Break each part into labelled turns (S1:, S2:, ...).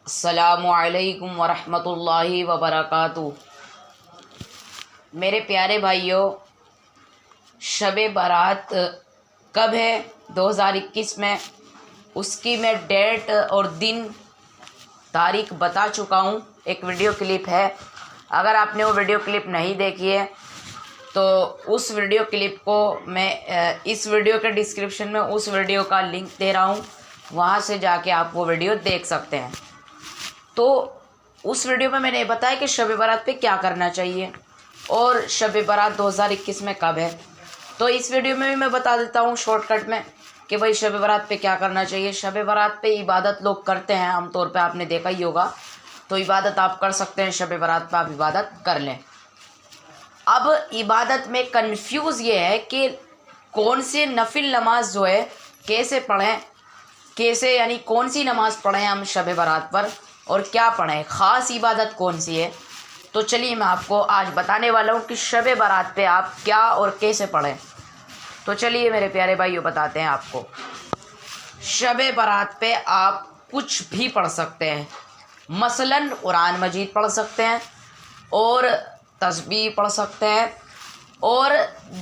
S1: السلام علیکم ورحمۃ اللہ وبرکاتہ۔ میرے پیارے بھائیوں، شب برات کب ہے 2021 میں، اس کی میں ڈیٹ اور دن تاریخ بتا چکا ہوں۔ ایک ویڈیو کلپ ہے، اگر آپ نے وہ ویڈیو کلپ نہیں دیکھی ہے تو اس ویڈیو کلپ کو میں اس ویڈیو کے ڈسکرپشن میں اس ویڈیو کا لنک دے رہا ہوں، وہاں سے جا کے آپ وہ ویڈیو دیکھ سکتے ہیں۔ تو اس ویڈیو میں نے بتایا کہ شب برات پہ کیا کرنا چاہیے اور شب برات 2021 میں کب ہے۔ تو اس ویڈیو میں بھی میں بتا دیتا ہوں شارٹ کٹ میں کہ بھائی شب برات پہ کیا کرنا چاہیے۔ شب برات پہ عبادت لوگ کرتے ہیں، عام طور پہ آپ نے دیکھا ہی ہوگا، تو عبادت آپ کر سکتے ہیں، شب برات پہ آپ عبادت کر لیں۔ اب عبادت میں کنفیوز یہ ہے کہ کون سے نفل نماز جو ہے کیسے پڑھیں، کیسے یعنی کون سی نماز پڑھیں ہم شب برات پر اور کیا پڑھیں، خاص عبادت کون سی ہے۔ تو چلیے میں آپ کو آج بتانے والا ہوں کہ شب برات پہ آپ کیا اور کیسے پڑھیں۔ تو چلیے میرے پیارے بھائیوں بتاتے ہیں آپ کو۔ شب برات پہ آپ کچھ بھی پڑھ سکتے ہیں، مثلاً قرآن مجید پڑھ سکتے ہیں اور تسبیح پڑھ سکتے ہیں اور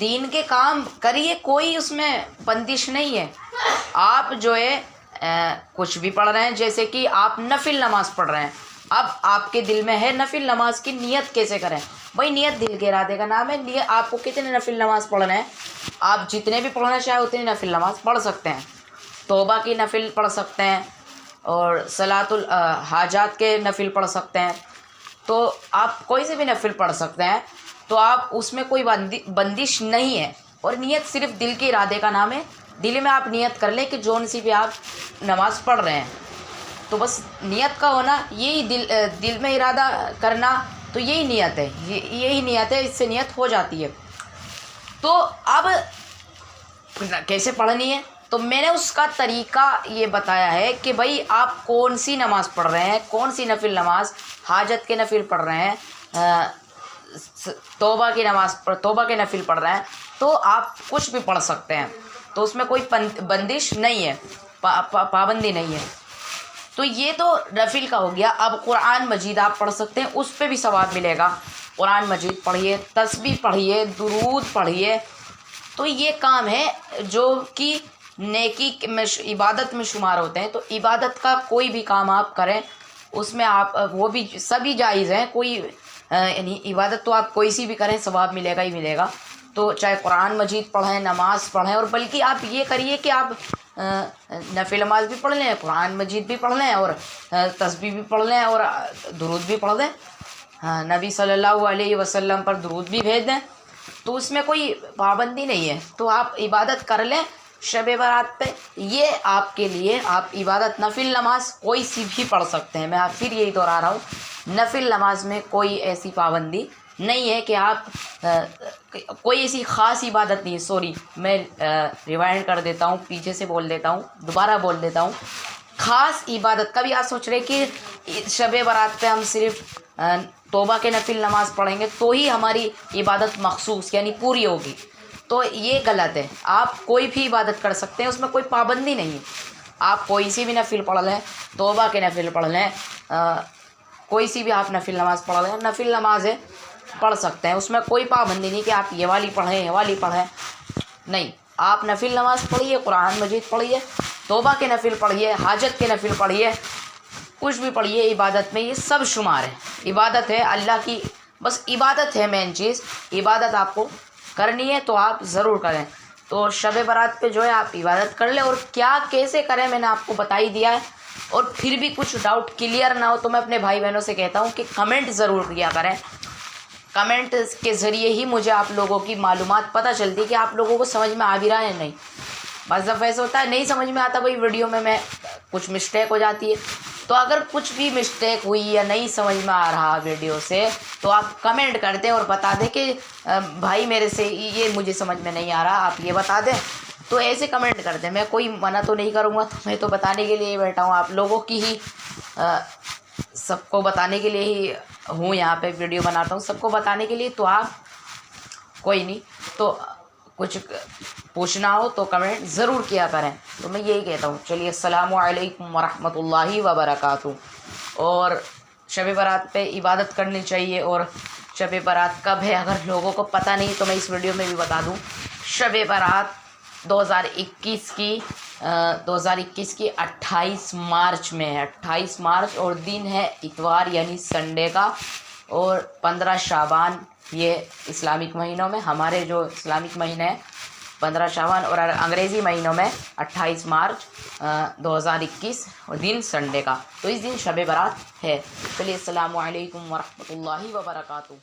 S1: دین کے کام کریے، کوئی اس میں بندش نہیں ہے۔ آپ جو ہے کچھ بھی پڑھ رہے ہیں، جیسے کہ آپ نفل نماز پڑھ رہے ہیں، اب آپ کے دل میں ہے نفل نماز کی نیت کیسے کریں۔ بھائی نیت دل کے ارادے کا نام ہے۔ نیت آپ کو کتنے نفل نماز پڑھنا ہے، آپ جتنے بھی پڑھنا چاہیں اتنی نفل نماز پڑھ سکتے ہیں۔ توبہ کی نفل پڑھ سکتے ہیں اور صلاۃ الحاجات کے نفل پڑھ سکتے ہیں، تو آپ کوئی سے بھی نفل پڑھ سکتے ہیں۔ تو آپ اس میں کوئی بندش نہیں ہے، اور نیت صرف دل کے ارادے کا نام ہے۔ دل میں آپ نیت کر لیں کہ جون سی بھی آپ نماز پڑھ رہے ہیں، تو بس نیت کا ہونا، یہی دل میں ارادہ کرنا، تو یہی نیت ہے، یہی نیت ہے، اس سے نیت ہو جاتی ہے۔ تو اب کیسے پڑھنی ہے، تو میں نے اس کا طریقہ یہ بتایا ہے کہ بھائی آپ کون سی نماز پڑھ رہے ہیں، کون سی نفل نماز، حاجت کے نفل پڑھ رہے ہیں، توبہ کی نماز توبہ کے نفل پڑھ رہے ہیں، تو آپ کچھ بھی پڑھ سکتے ہیں، تو اس میں کوئی بندش نہیں ہے، پابندی نہیں ہے۔ تو یہ تو نفل کا ہو گیا۔ اب قرآن مجید آپ پڑھ سکتے ہیں، اس پہ بھی ثواب ملے گا۔ قرآن مجید پڑھیے، تسبیح پڑھیے، درود پڑھیے، تو یہ کام ہے جو کہ نیکی میں عبادت میں شمار ہوتے ہیں۔ تو عبادت کا کوئی بھی کام آپ کریں، اس میں آپ وہ بھی سبھی جائز ہیں، کوئی یعنی عبادت تو آپ کوئی سی بھی کریں ثواب ملے گا ہی ملے گا۔ تو چاہے قرآن مجید پڑھیں، نماز پڑھیں، اور بلکہ آپ یہ کریے کہ آپ نفل نماز بھی پڑھ لیں، قرآن مجید بھی پڑھ لیں، اور تسبیح بھی پڑھ لیں، اور درود بھی پڑھ لیں، نبی صلی اللہ علیہ وسلم پر درود بھی بھیج دیں، تو اس میں کوئی پابندی نہیں ہے۔ تو آپ عبادت کر لیں شب برات پہ، یہ آپ کے لیے، آپ عبادت نفل نماز کوئی سی بھی پڑھ سکتے ہیں۔ میں آپ پھر یہی دہرا رہا ہوں، نفل نماز میں کوئی ایسی پابندی نہیں ہے کہ آپ کوئی ایسی خاص عبادت نہیں ہے۔ سوری، میں ریوائنڈ کر دیتا ہوں، پیچھے سے بول دیتا ہوں، دوبارہ بول دیتا ہوں۔ خاص عبادت کبھی آپ سوچ رہے کہ شب برات پہ ہم صرف توبہ کے نفل نماز پڑھیں گے تو ہی ہماری عبادت مخصوص یعنی پوری ہوگی، تو یہ غلط ہے۔ آپ کوئی بھی عبادت کر سکتے ہیں، اس میں کوئی پابندی نہیں ہے۔ آپ کوئی سی بھی نفل پڑھ لیں، توبہ کے نفل پڑھ لیں، کوئی سی بھی آپ نفل نماز پڑھ لیں، نفل نمازیں پڑھ سکتے ہیں، اس میں کوئی پابندی نہیں کہ آپ یہ والی پڑھیں، یہ والی پڑھیں، نہیں۔ آپ نفل نماز پڑھیے، قرآن مجید پڑھیے، توبہ کے نفل پڑھیے، حاجت کے نفل پڑھیے، کچھ بھی پڑھیے، عبادت میں یہ سب شمار ہے۔ عبادت ہے اللہ کی، بس عبادت ہے مین چیز، عبادت آپ کو کرنی ہے تو آپ ضرور کریں۔ تو شب برات پہ جو ہے آپ عبادت کر لیں، اور کیا کیسے کریں میں نے آپ کو بتا ہی دیا ہے۔ اور پھر بھی کچھ ڈاؤٹ کلیئر نہ ہو تو میں اپنے بھائی بہنوں سے کہتا ہوں کہ کمنٹ ضرور کیا کریں، کمنٹ کے ذریعے ہی مجھے آپ لوگوں کی معلومات پتہ چلتی کہ آپ لوگوں کو سمجھ میں آ بھی رہا ہے نہیں۔ بعض دفعہ ایسا ہوتا ہے نہیں سمجھ میں آتا، بھائی ویڈیو میں کچھ مسٹیک ہو جاتی ہے، تو اگر کچھ بھی مسٹیک ہوئی یا نہیں سمجھ میں آ رہا ویڈیو سے تو آپ کمنٹ کر دیں اور بتا دیں کہ بھائی میرے سے یہ مجھے سمجھ میں نہیں آ رہا، آپ یہ بتا دیں۔ تو ایسے کمنٹ کر دیں، میں کوئی منع تو نہیں کروں گا، تو میں تو بتانے کے لیے بیٹھا ہوں، آپ لوگوں کی ہی سب کو بتانے کے لیے ہی ہوں، یہاں پہ ویڈیو بناتا ہوں سب کو بتانے کے لیے۔ تو آپ کوئی نہیں، تو کچھ پوچھنا ہو تو کمنٹ ضرور کیا کریں۔ تو میں یہی کہتا ہوں، چلیے السلام علیکم ورحمۃ اللہ وبرکاتہ۔ اور شب برات پہ عبادت کرنی چاہیے. اور شب برات کب ہے اگر لوگوں کو پتہ نہیں تو میں اس ویڈیو میں بھی بتا دوں. شب برات 2021 کی 28 مارچ میں ہے. 28 مارچ اور دن ہے اتوار یعنی سنڈے کا. اور 15 شعبان یہ اسلامک مہینوں میں، ہمارے جو اسلامک مہینے ہیں 15 شعبان، اور انگریزی مہینوں میں 28 مارچ 2021 اور دن سنڈے کا. تو اس دن شب برات ہے. چلیے السلام علیکم ورحمۃ اللہ وبرکاتہ.